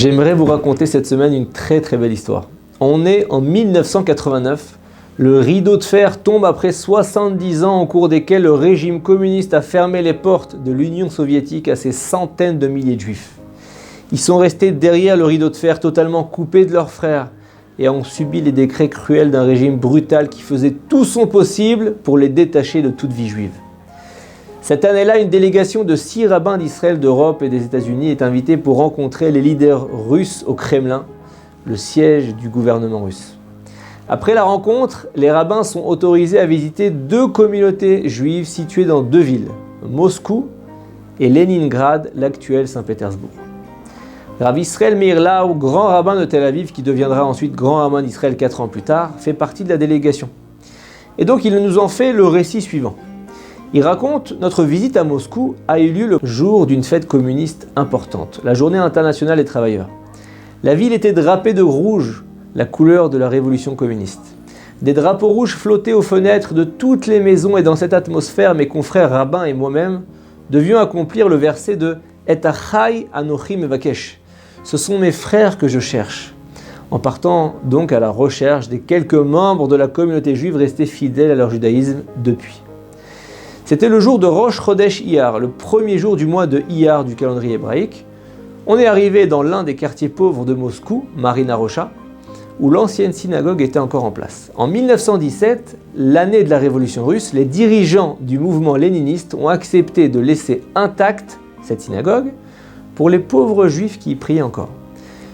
J'aimerais vous raconter cette semaine une très très belle histoire. On est en 1989, le rideau de fer tombe après 70 ans au cours desquels le régime communiste a fermé les portes de l'Union soviétique à ces centaines de milliers de juifs. Ils sont restés derrière le rideau de fer totalement coupés de leurs frères et ont subi les décrets cruels d'un régime brutal qui faisait tout son possible pour les détacher de toute vie juive. Cette année-là, une délégation de 6 rabbins d'Israël, d'Europe et des États-Unis est invitée pour rencontrer les leaders russes au Kremlin, le siège du gouvernement russe. Après la rencontre, les rabbins sont autorisés à visiter 2 communautés juives situées dans 2 villes, Moscou et Leningrad, l'actuel Saint-Pétersbourg. Rav Israël Meir Lau, grand rabbin de Tel Aviv, qui deviendra ensuite grand rabbin d'Israël 4 ans plus tard, fait partie de la délégation. Et donc il nous en fait le récit suivant. Il raconte « Notre visite à Moscou a eu lieu le jour d'une fête communiste importante, la Journée internationale des travailleurs. La ville était drapée de rouge, la couleur de la révolution communiste. Des drapeaux rouges flottaient aux fenêtres de toutes les maisons et dans cette atmosphère, mes confrères rabbins et moi-même devions accomplir le verset de « Et achai anochi mevakesh » « Ce sont mes frères que je cherche » en partant donc à la recherche des quelques membres de la communauté juive restés fidèles à leur judaïsme depuis. C'était le jour de Rosh Chodesh Iyar, le premier jour du mois de Iyar du calendrier hébraïque. On est arrivé dans l'un des quartiers pauvres de Moscou, Marina Rocha, où l'ancienne synagogue était encore en place. En 1917, l'année de la révolution russe, les dirigeants du mouvement léniniste ont accepté de laisser intacte cette synagogue pour les pauvres juifs qui y priaient encore.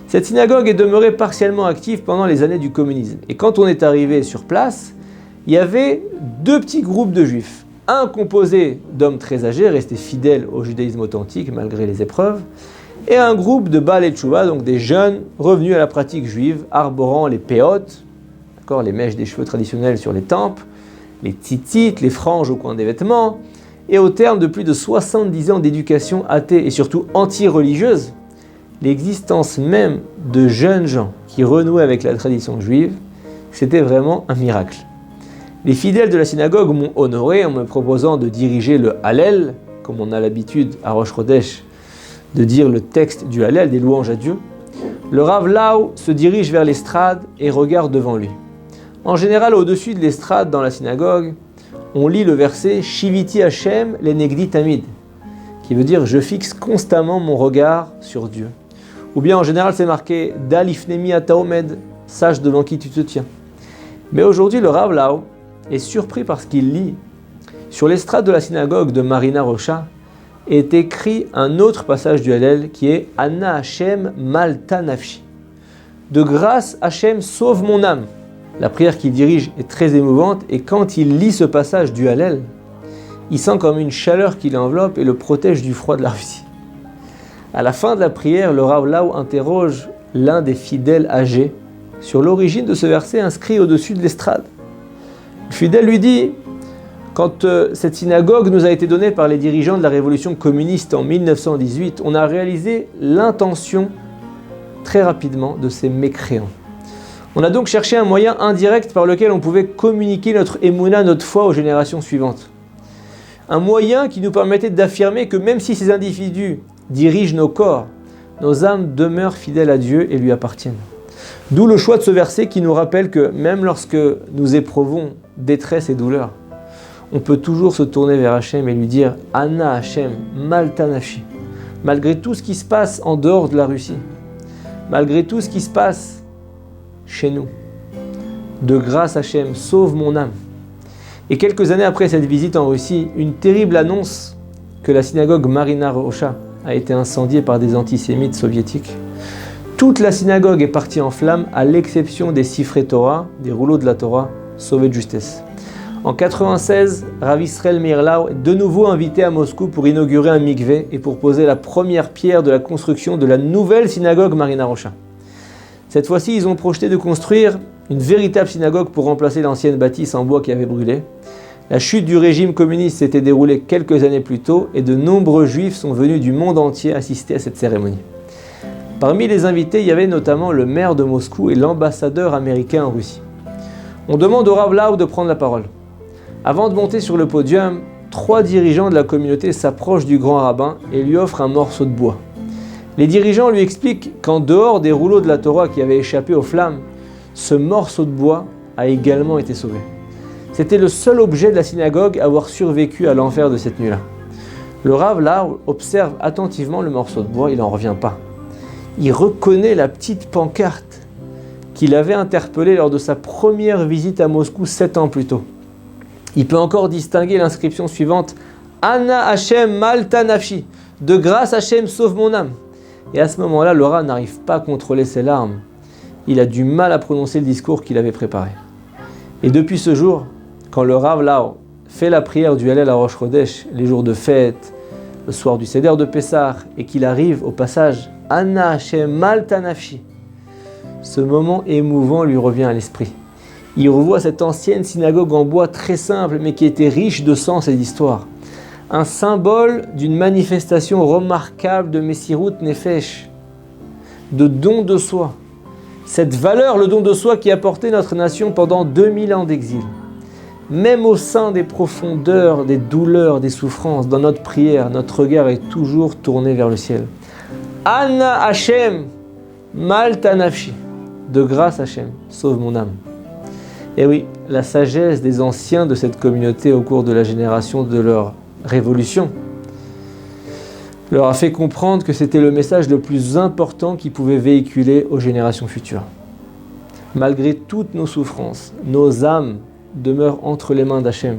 Cette synagogue est demeurée partiellement active pendant les années du communisme. Et quand on est arrivé sur place, il y avait 2 petits groupes de juifs. Un composé d'hommes très âgés, restés fidèles au judaïsme authentique malgré les épreuves, et un groupe de Baalei Tshuva, donc des jeunes revenus à la pratique juive, arborant les péotes, les mèches des cheveux traditionnels sur les tempes, les tzitzit, les franges au coin des vêtements, et au terme de plus de 70 ans d'éducation athée et surtout anti-religieuse, l'existence même de jeunes gens qui renouaient avec la tradition juive, c'était vraiment un miracle. Les fidèles de la synagogue m'ont honoré en me proposant de diriger le Hallel, comme on a l'habitude à Rosh Chodesh de dire le texte du Hallel, des louanges à Dieu. Le Rav Lau se dirige vers l'estrade et regarde devant lui. En général, au-dessus de l'estrade dans la synagogue, on lit le verset « Shiviti Hashem lenegdi tamid » qui veut dire « Je fixe constamment mon regard sur Dieu ». Ou bien en général, c'est marqué « Dalifnemi ata omed » sache devant qui tu te tiens. Mais aujourd'hui, le Rav Lau est surpris par ce qu'il lit. Sur l'estrade de la synagogue de Marina Rocha est écrit un autre passage du Hallel qui est « Anna Hashem malta nafshi » de grâce, Hashem sauve mon âme. La prière qu'il dirige est très émouvante et quand il lit ce passage du Hallel, il sent comme une chaleur qui l'enveloppe et le protège du froid de la Russie. À la fin de la prière, le Rav Lau interroge l'un des fidèles âgés sur l'origine de ce verset inscrit au-dessus de l'estrade. Le fidèle lui dit « Quand cette synagogue nous a été donnée par les dirigeants de la révolution communiste en 1918, on a réalisé l'intention très rapidement de ces mécréants. On a donc cherché un moyen indirect par lequel on pouvait communiquer notre émouna, notre foi aux générations suivantes. Un moyen qui nous permettait d'affirmer que même si ces individus dirigent nos corps, nos âmes demeurent fidèles à Dieu et lui appartiennent. D'où le choix de ce verset qui nous rappelle que même lorsque nous éprouvons détresse et douleur, on peut toujours se tourner vers Hachem et lui dire « Anna Hachem, malta nafshi » malgré tout ce qui se passe en dehors de la Russie, malgré tout ce qui se passe chez nous. De grâce Hachem, sauve mon âme. Et quelques années après cette visite en Russie, une terrible annonce que la synagogue Marina Rocha a été incendiée par des antisémites soviétiques. Toute la synagogue est partie en flammes à l'exception des siffrés Torah, des rouleaux de la Torah, sauvés de justesse. En 1996, Rav Israël Meir Lau est de nouveau invité à Moscou pour inaugurer un mikvé et pour poser la première pierre de la construction de la nouvelle synagogue Marina Rocha. Cette fois-ci, ils ont projeté de construire une véritable synagogue pour remplacer l'ancienne bâtisse en bois qui avait brûlé. La chute du régime communiste s'était déroulée quelques années plus tôt et de nombreux juifs sont venus du monde entier assister à cette cérémonie. Parmi les invités, il y avait notamment le maire de Moscou et l'ambassadeur américain en Russie. On demande au Rav Lau de prendre la parole. Avant de monter sur le podium, 3 dirigeants de la communauté s'approchent du grand rabbin et lui offrent un morceau de bois. Les dirigeants lui expliquent qu'en dehors des rouleaux de la Torah qui avaient échappé aux flammes, ce morceau de bois a également été sauvé. C'était le seul objet de la synagogue à avoir survécu à l'enfer de cette nuit-là. Le Rav, là, observe attentivement le morceau de bois, il n'en revient pas. Il reconnaît la petite pancarte qu'il avait interpellée lors de sa première visite à Moscou 7 ans plus tôt. Il peut encore distinguer l'inscription suivante « Anna Hashem Malta Nafshi » de grâce Hashem sauve mon âme. Et à ce moment-là, le Rav n'arrive pas à contrôler ses larmes. Il a du mal à prononcer le discours qu'il avait préparé. Et depuis ce jour, quand le Rav là fait la prière du Hallel à Rosh Chodesh, les jours de fête, le soir du Seder de Pessah, et qu'il arrive au passage « Anna Hashem Malta Nafshi », ce moment émouvant lui revient à l'esprit. Il revoit cette ancienne synagogue en bois très simple, mais qui était riche de sens et d'histoire. Un symbole d'une manifestation remarquable de Messirut Nefesh, de don de soi. Cette valeur, le don de soi qui a porté notre nation pendant 2000 ans d'exil. Même au sein des profondeurs, des douleurs, des souffrances, dans notre prière, notre regard est toujours tourné vers le ciel. Anna Hashem, Malta Nafshi, de grâce Hashem, sauve mon âme. Et oui, la sagesse des anciens de cette communauté au cours de la génération de leur révolution leur a fait comprendre que c'était le message le plus important qu'ils pouvaient véhiculer aux générations futures. Malgré toutes nos souffrances, nos âmes demeurent entre les mains d'Hachem.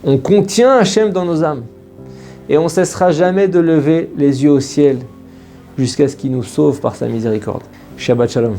On contient Hachem dans nos âmes et on ne cessera jamais de lever les yeux au ciel jusqu'à ce qu'il nous sauve par sa miséricorde. Shabbat Shalom.